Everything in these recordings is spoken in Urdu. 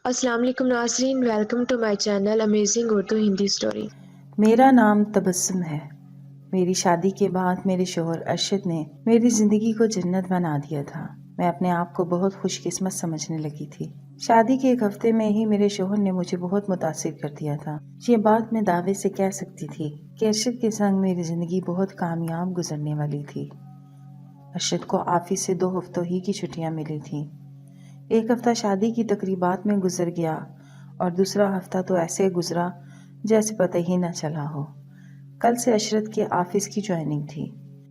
السلام علیکم ناظرین، welcome to my channel amazing Urdu Hindi story. میرا نام تبسم ہے۔ میری شادی کے بعد میرے شوہر ارشد نے میری زندگی کو جنت بنا دیا تھا۔ میں اپنے آپ کو بہت خوش قسمت سمجھنے لگی تھی۔ شادی کے ایک ہفتے میں ہی میرے شوہر نے مجھے بہت متاثر کر دیا تھا۔ یہ بات میں دعوے سے کہہ سکتی تھی کہ ارشد کے سنگ میری زندگی بہت کامیاب گزرنے والی تھی۔ ارشد کو آفس سے 2 ہفتوں ہی کی چھٹیاں ملی تھیں۔ ایک ہفتہ شادی کی تقریبات میں گزر گیا اور دوسرا ہفتہ تو ایسے گزرا جیسے پتہ ہی نہ چلا ہو۔ کل سے ارشد کے آفس کی جوائننگ تھی،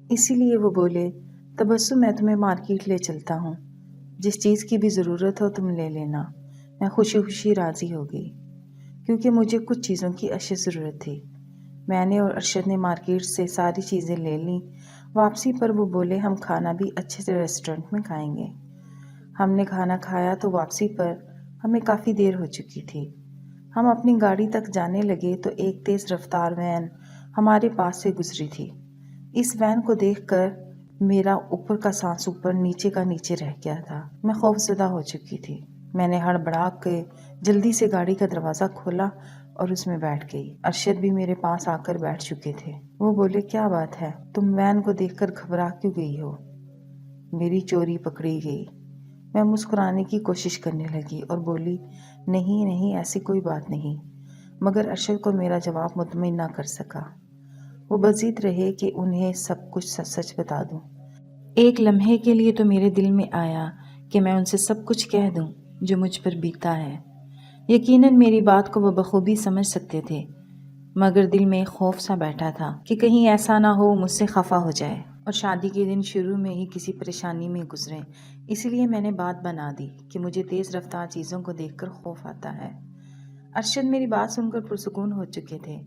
اسی لیے وہ بولے، تبسم میں تمہیں مارکیٹ لے چلتا ہوں، جس چیز کی بھی ضرورت ہو تم لے لینا۔ میں خوشی خوشی راضی ہو گئی کیونکہ مجھے کچھ چیزوں کی اشد ضرورت تھی۔ میں نے اور ارشد نے مارکیٹ سے ساری چیزیں لے لیں۔ واپسی پر وہ بولے ہم کھانا بھی اچھے سے ریسٹورنٹ میں کھائیں گے۔ ہم نے کھانا کھایا تو واپسی پر ہمیں کافی دیر ہو چکی تھی۔ ہم اپنی گاڑی تک جانے لگے تو ایک تیز رفتار وین ہمارے پاس سے گزری تھی۔ اس وین کو دیکھ کر میرا اوپر کا سانس اوپر نیچے کا نیچے رہ گیا تھا۔ میں خوفزدہ ہو چکی تھی۔ میں نے ہڑبڑا کے جلدی سے گاڑی کا دروازہ کھولا اور اس میں بیٹھ گئی۔ ارشد بھی میرے پاس آ کر بیٹھ چکے تھے۔ وہ بولے کیا بات ہے، تم وین کو دیکھ کر گھبرا کیوں گئی ہو؟ میری چوری پکڑی گئی۔ میں مسکرانے کی کوشش کرنے لگی اور بولی نہیں نہیں ایسی کوئی بات نہیں، مگر ارشد کو میرا جواب مطمئن نہ کر سکا۔ وہ بضد رہے کہ انہیں سب کچھ سچ سچ بتا دوں۔ ایک لمحے کے لیے تو میرے دل میں آیا کہ میں ان سے سب کچھ کہہ دوں جو مجھ پر بیتا ہے۔ یقیناً میری بات کو وہ بخوبی سمجھ سکتے تھے، مگر دل میں ایک خوف سا بیٹھا تھا کہ کہیں ایسا نہ ہو مجھ سے خفا ہو جائے اور شادی کے دن شروع میں ہی کسی پریشانی میں گزرے۔ اس لیے میں نے بات بنا دی کہ مجھے تیز رفتار چیزوں کو دیکھ کر خوف آتا ہے۔ ارشد میری بات سن کر پرسکون ہو چکے تھے،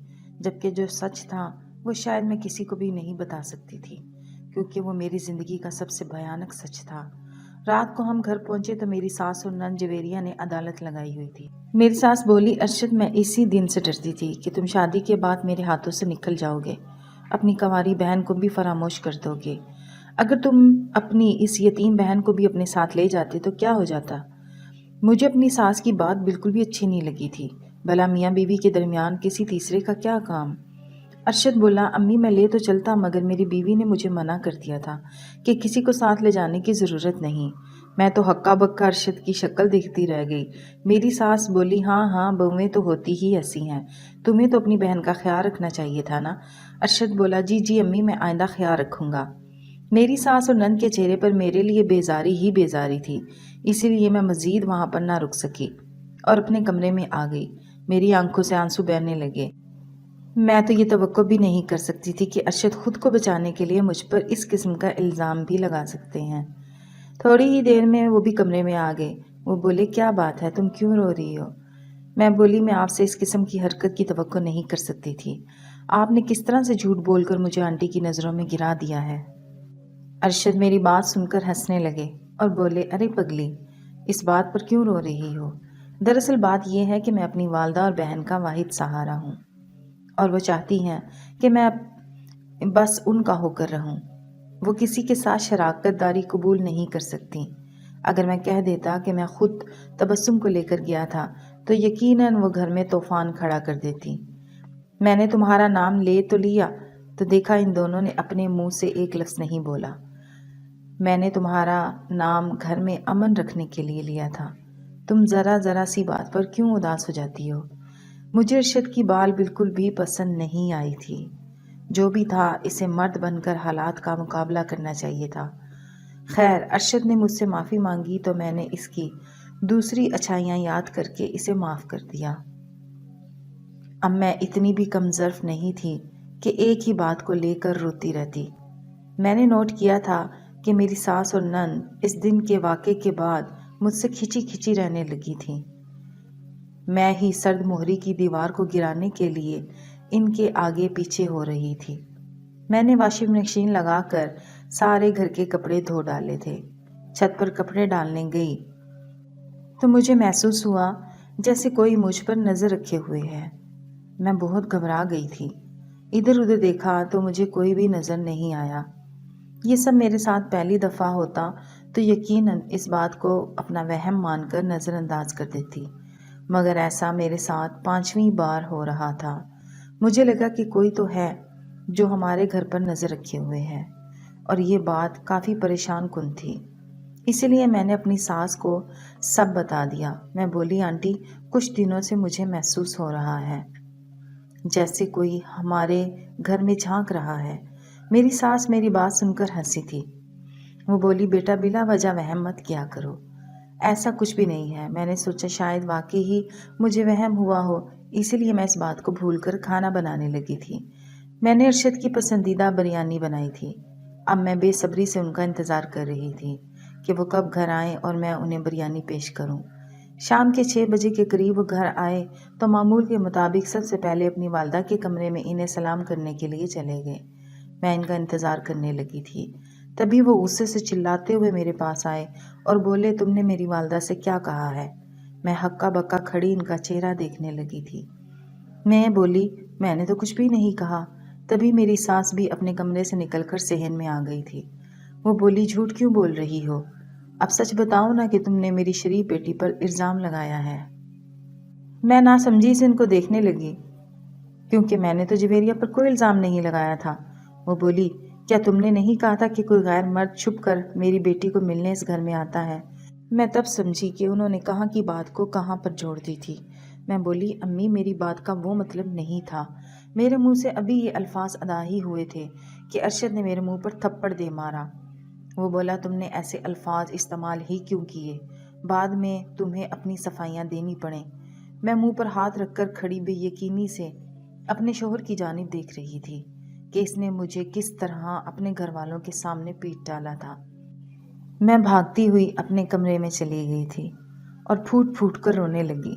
جبکہ جو سچ تھا وہ شاید میں کسی کو بھی نہیں بتا سکتی تھی، کیونکہ وہ میری زندگی کا سب سے بھیانک سچ تھا۔ رات کو ہم گھر پہنچے تو میری ساس اور نند جویریہ نے عدالت لگائی ہوئی تھی۔ میری ساس بولی ارشد میں اسی دن سے ڈرتی تھی کہ تم شادی کے بعد میرے ہاتھوں سے نکل جاؤ گے، اپنی کنواری بہن کو بھی فراموش کر دو گے۔ اگر تم اپنی اس یتیم بہن کو بھی اپنے ساتھ لے جاتے تو کیا ہو جاتا؟ مجھے اپنی ساس کی بات بالکل بھی اچھی نہیں لگی تھی۔ بھلا میاں بیوی کے درمیان کسی تیسرے کا کیا کام؟ ارشد بولا امی میں لے تو چلتا، مگر میری بیوی نے مجھے منع کر دیا تھا کہ کسی کو ساتھ لے جانے کی ضرورت نہیں۔ میں تو ہکا بکا ارشد کی شکل دیکھتی رہ گئی۔ میری ساس بولی ہاں ہاں بہویں تو ہوتی ہی ایسی ہیں، تمہیں تو اپنی بہن کا خیال رکھنا چاہیے تھا نا۔ ارشد بولا جی جی امی میں آئندہ خیال رکھوں گا۔ میری ساس اور نند کے چہرے پر میرے لیے بیزاری ہی بیزاری تھی، اسی لیے میں مزید وہاں پر نہ رک سکی اور اپنے کمرے میں آ گئی۔ میری آنکھوں سے آنسو بہنے لگے۔ میں تو یہ توقع بھی نہیں کر سکتی تھی کہ ارشد خود کو بچانے کے لیے مجھ پر اس قسم کا الزام بھی لگا سکتے ہیں۔ تھوڑی ہی دیر میں وہ بھی کمرے میں آ گئے۔ وہ بولے کیا بات ہے، تم کیوں رو رہی ہو؟ میں بولی میں آپ سے اس قسم کی حرکت کی توقع نہیں کر سکتی تھی۔ آپ نے کس طرح سے جھوٹ بول کر مجھے آنٹی کی نظروں میں گرا دیا ہے؟ ارشد میری بات سن کر ہنسنے لگے اور بولے ارے پگلی، اس بات پر کیوں رو رہی ہو؟ دراصل بات یہ ہے کہ میں اپنی والدہ اور بہن کا واحد سہارا ہوں اور وہ چاہتی ہیں کہ میں بس ان کا ہو کر رہوں۔ وہ کسی کے ساتھ شراکت داری قبول نہیں کر سکتی۔ اگر میں کہہ دیتا کہ میں خود تبسم کو لے کر گیا تھا تو یقیناً وہ گھر میں طوفان کھڑا کر دیتی۔ میں نے تمہارا نام لے تو لیا تو دیکھا ان دونوں نے اپنے منہ سے ایک لفظ نہیں بولا۔ میں نے تمہارا نام گھر میں امن رکھنے کے لیے لیا تھا۔ تم ذرا سی بات پر کیوں اداس ہو جاتی ہو؟ مجھے ارشد کی بال بالکل بھی پسند نہیں آئی تھی۔ جو بھی تھا اسے مرد بن کر حالات کا مقابلہ کرنا چاہیے تھا۔ خیر ارشد نے مجھ سے معافی مانگی تو میں نے اس کی دوسری اچھائیاں یاد کر کے اسے معاف کر دیا۔ اب میں اتنی بھی کم ظرف نہیں تھی کہ ایک ہی بات کو لے کر روتی رہتی۔ میں نے نوٹ کیا تھا کہ میری ساس اور نند اس دن کے واقعے کے بعد مجھ سے کھچی کھچی رہنے لگی تھیں۔ میں ہی سرد مہری کی دیوار کو گرانے کے لیے ان کے آگے پیچھے ہو رہی تھی۔ میں نے واشنگ مشین لگا کر سارے گھر کے کپڑے دھو ڈالے تھے۔ چھت پر کپڑے ڈالنے گئی تو مجھے محسوس ہوا جیسے کوئی مجھ پر نظر رکھے ہوئے ہے۔ میں بہت گھبرا گئی تھی۔ ادھر ادھر دیکھا تو مجھے کوئی بھی نظر نہیں آیا۔ یہ سب میرے ساتھ پہلی دفعہ ہوتا تو یقیناً اس بات کو اپنا وہم مان کر نظر انداز کر دیتی، مگر ایسا میرے ساتھ 5ویں بار ہو رہا تھا۔ مجھے لگا کہ کوئی تو ہے جو ہمارے گھر پر نظر رکھے ہوئے ہے، اور یہ بات کافی پریشان کن تھی۔ اسی لیے میں نے اپنی ساس کو سب بتا دیا۔ میں بولی، آنٹی کچھ دنوں سے مجھے محسوس ہو رہا ہے جیسے کوئی ہمارے گھر میں جھانک رہا ہے۔ میری ساس میری بات سن کر ہنسی تھی۔ وہ بولی، بیٹا بلا وجہ وہم مت کیا کرو، ایسا کچھ بھی نہیں ہے۔ میں نے سوچا شاید واقعی ہی مجھے وہم ہوا ہو، اسی لیے میں اس بات کو بھول کر کھانا بنانے لگی تھی۔ میں نے ارشد کی پسندیدہ بریانی بنائی تھی۔ اب میں بے صبری سے ان کا انتظار کر رہی تھی کہ وہ کب گھر آئیں اور میں انہیں بریانی پیش کروں۔ شام کے 6 بجے کے قریب وہ گھر آئے تو معمول کے مطابق سب سے پہلے اپنی والدہ کے کمرے میں انہیں سلام کرنے کے لیے چلے گئے۔ میں ان کا انتظار کرنے لگی تھی، تبھی وہ غصے سے چلاتے ہوئے میرے پاس آئے اور بولے، تم نے میری والدہ سے کیا کہا ہے؟ میں ہکا بکا کھڑی ان کا چہرہ دیکھنے لگی تھی۔ میں بولی، میں نے تو کچھ بھی نہیں کہا۔ تبھی میری ساس بھی اپنے کمرے سے نکل کر صحن میں آ گئی تھی۔ وہ بولی، جھوٹ کیوں بول رہی ہو؟ اب سچ بتاؤ نا کہ تم نے میری شریف بیٹی پر الزام لگایا ہے۔ میں ناسمجھی سے ان کو دیکھنے لگی، کیونکہ میں نے تو جویریہ پر کوئی الزام نہیں لگایا تھا۔ وہ بولی، کیا تم نے نہیں کہا تھا کہ کوئی غیر مرد چھپ کر میری بیٹی کو ملنے اس گھر میں آتا ہے؟ میں تب سمجھی کہ انہوں نے کہاں کی بات کو کہاں پر جوڑ دی تھی۔ میں بولی، امی میری بات کا وہ مطلب نہیں تھا۔ میرے منہ سے ابھی یہ الفاظ ادا ہی ہوئے تھے کہ ارشد نے میرے منہ پر تھپڑ دے مارا۔ وہ بولا، تم نے ایسے الفاظ استعمال ہی کیوں کیے؟ بعد میں تمہیں اپنی صفائیاں دینی پڑیں۔ میں منہ پر ہاتھ رکھ کر کھڑی بے یقینی سے اپنے شوہر کی جانب دیکھ رہی تھی کہ اس نے مجھے کس طرح اپنے گھر والوں کے سامنے پیٹ ڈالا تھا۔ میں بھاگتی ہوئی اپنے کمرے میں چلی گئی تھی اور پھوٹ پھوٹ کر رونے لگی۔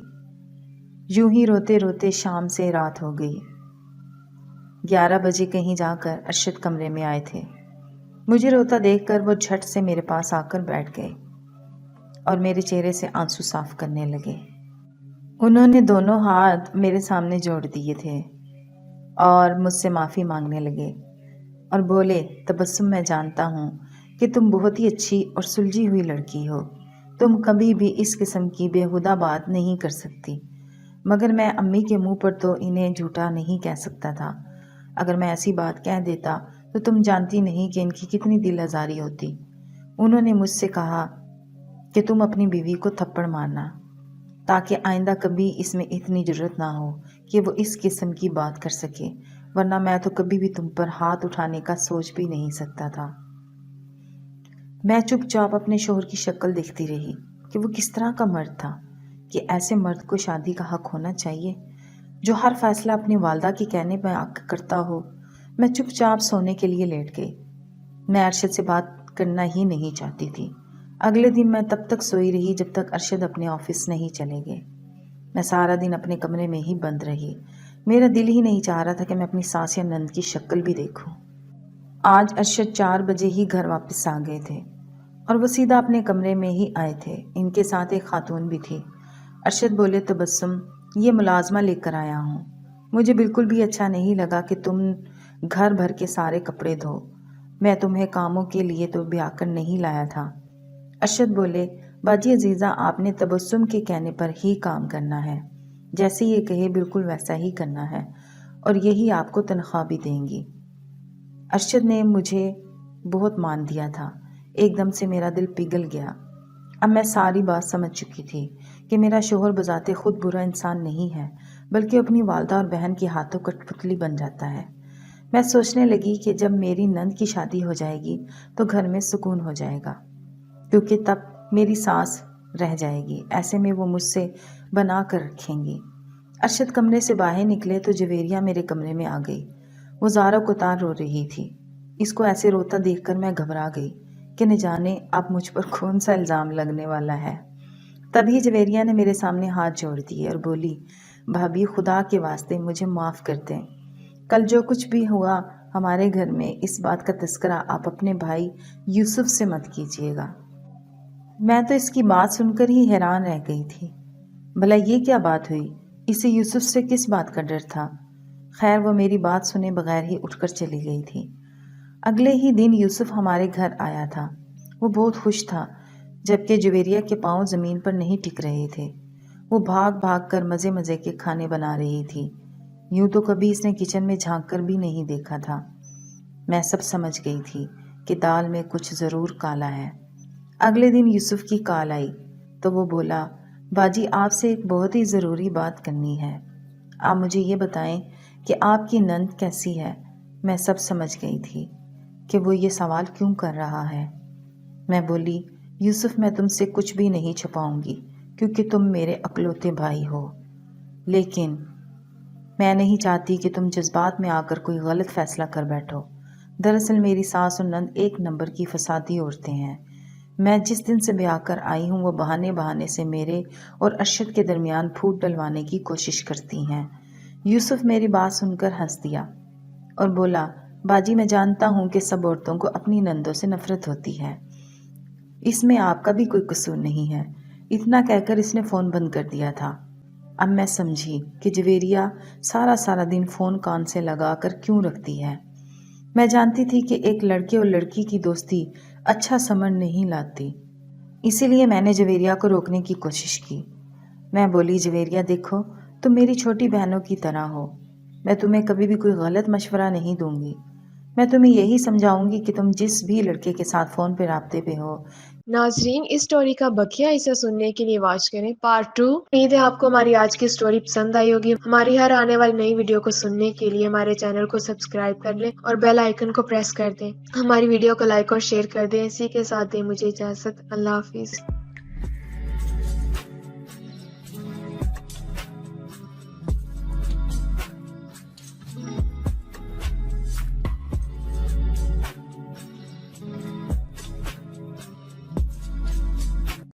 یوں ہی روتے روتے شام سے رات ہو گئی۔ 11 بجے کہیں جا کر ارشد کمرے میں آئے تھے۔ مجھے روتا دیکھ کر وہ جھٹ سے میرے پاس آ کر بیٹھ گئے اور میرے چہرے سے آنسو صاف کرنے لگے۔ انہوں نے دونوں ہاتھ میرے سامنے جوڑ دیے تھے اور مجھ سے معافی مانگنے لگے اور بولے، تبسم میں جانتا ہوں کہ تم بہت ہی اچھی اور سلجھی ہوئی لڑکی ہو، تم کبھی بھی اس قسم کی بےہودہ بات نہیں کر سکتی، مگر میں امی کے منہ پر تو انہیں جھوٹا نہیں کہہ سکتا تھا۔ اگر میں ایسی بات کہہ دیتا تو تم جانتی نہیں کہ ان کی کتنی دل آزاری ہوتی۔ انہوں نے مجھ سے کہا کہ تم اپنی بیوی کو تھپڑ مارنا تاکہ آئندہ کبھی اس میں اتنی جرت نہ ہو کہ وہ اس قسم کی بات کر سکے، ورنہ میں تو کبھی بھی تم پر ہاتھ اٹھانے کا سوچ بھی نہیں سکتا تھا۔ میں چپ چاپ اپنے شوہر کی شکل دیکھتی رہی کہ وہ کس طرح کا مرد تھا کہ ایسے مرد کو شادی کا حق ہونا چاہیے جو ہر فیصلہ اپنی والدہ کے کہنے پہ آ کر کرتا ہو۔ میں چپ چاپ سونے کے لیے لیٹ گئی۔ میں ارشد سے بات کرنا ہی نہیں چاہتی تھی۔ اگلے دن میں تب تک سوئی رہی جب تک ارشد اپنے آفس نہیں چلے گئے۔ میں سارا دن اپنے کمرے میں ہی بند رہی۔ میرا دل ہی نہیں چاہ رہا تھا کہ میں اپنی ساس یا نند کی شکل بھی دیکھوں۔ آج ارشد 4 بجے ہی گھر واپس آ گئے تھے اور وہ سیدھا اپنے کمرے میں ہی آئے تھے۔ ان کے ساتھ ایک خاتون بھی تھی۔ ارشد بولے، تبسم یہ ملازمہ لے کر آیا ہوں، مجھے بالکل بھی اچھا نہیں لگا کہ تم گھر بھر کے سارے کپڑے دھو، میں تمہیں کاموں کے لیے تو بیاہ کر نہیں لایا تھا۔ ارشد بولے، باجی عزیزہ آپ نے تبسم کے کہنے پر ہی کام کرنا ہے، جیسے یہ کہے بالکل ویسا ہی کرنا ہے، اور یہی آپ کو تنخواہ بھی دیں گی۔ ارشد نے مجھے بہت مان دیا تھا۔ ایک دم سے میرا دل پگھل گیا۔ اب میں ساری بات سمجھ چکی تھی کہ میرا شوہر بذات خود برا انسان نہیں ہے، بلکہ اپنی والدہ اور بہن کے ہاتھوں کٹ پتلی بن جاتا ہے۔ میں سوچنے لگی کہ جب میری نند کی شادی ہو جائے گی تو گھر میں سکون ہو جائے گا، کیونکہ تب میری ساس رہ جائے گی، ایسے میں وہ مجھ سے بنا کر رکھیں گی۔ ارشد کمرے سے باہر نکلے تو جویریہ میرے کمرے میں آ گئی۔ وہ زاروں کو تار رو رہی تھی۔ اس کو ایسے روتا دیکھ کر میں گھبرا گئی کہ نہ جانے اب مجھ پر کون سا الزام لگنے والا ہے۔ تبھی جویریہ نے میرے سامنے ہاتھ جوڑ دیے اور بولی، بھابھی خدا کے واسطے مجھے معاف کر دیں، کل جو کچھ بھی ہوا ہمارے گھر میں اس بات کا تذکرہ آپ اپنے بھائی یوسف سے مت کیجیے گا۔ میں تو اس کی بات سن کر ہی حیران رہ گئی تھی۔ بھلا یہ کیا بات ہوئی؟ اسے یوسف سے کس بات کا ڈر تھا؟ خیر وہ میری بات سنے بغیر ہی اٹھ کر چلی گئی تھی۔ اگلے ہی دن یوسف ہمارے گھر آیا تھا۔ وہ بہت خوش تھا، جبکہ جویریہ کے پاؤں زمین پر نہیں ٹک رہے تھے۔ وہ بھاگ بھاگ کر مزے مزے کے کھانے بنا رہی تھی۔ یوں تو کبھی اس نے کچن میں جھانک کر بھی نہیں دیکھا تھا۔ میں سب سمجھ گئی تھی کہ دال میں کچھ ضرور کالا ہے۔ اگلے دن یوسف کی کال آئی تو وہ بولا، باجی آپ سے ایک بہت ہی ضروری بات کرنی ہے۔ آپ مجھے یہ بتائیں کہ آپ کی نند کیسی ہے؟ میں سب سمجھ گئی تھی کہ وہ یہ سوال کیوں کر رہا ہے۔ میں بولی، یوسف میں تم سے کچھ بھی نہیں چھپاؤں گی کیونکہ تم میرے اکلوتے بھائی ہو، لیکن میں نہیں چاہتی کہ تم جذبات میں آ کر کوئی غلط فیصلہ کر بیٹھو۔ دراصل میری ساس اور نند ایک نمبر کی فسادی عورتیں ہیں۔ میں جس دن سے بیاہ کر آئی ہوں وہ بہانے سے میرے اور ارشد کے درمیان پھوٹ ڈلوانے کی کوشش کرتی ہیں۔ یوسف میری بات سن کر ہنس دیا اور بولا، باجی میں جانتا ہوں کہ سب عورتوں کو اپنی نندوں سے نفرت ہوتی ہے، اس میں آپ کا بھی کوئی قصور نہیں ہے۔ اتنا کہہ کر اس نے فون بند کر دیا تھا۔ اب میں سمجھی کہ جویریہ سارا دن فون کان سے لگا کر کیوں رکھتی ہے۔ میں جانتی تھی کہ ایک لڑکے اور لڑکی کی دوستی اچھا سمجھ نہیں لاتی، اسی لیے میں نے جویریہ کو روکنے کی کوشش کی۔ میں بولی، جویریہ دیکھو، تم میری چھوٹی بہنوں کی طرح ہو، میں تمہیں کبھی بھی کوئی غلط مشورہ نہیں دوں گی۔ میں تمہیں یہی سمجھاؤں گی کہ تم جس بھی لڑکے کے ساتھ فون پہ رابطے پہ ہو۔ ناظرین، اس سٹوری کا بقیہ اسے سننے کے لیے واچ کریں پارٹ 2۔ امید ہے آپ کو ہماری آج کی سٹوری پسند آئی ہوگی۔ ہماری ہر آنے والی نئی ویڈیو کو سننے کے لیے ہمارے چینل کو سبسکرائب کر لیں اور بیل آئیکن کو پریس کر دیں۔ ہماری ویڈیو کو لائک اور شیئر کر دیں۔ اسی کے ساتھ دیں مجھے اجازت۔ اللہ حافظ۔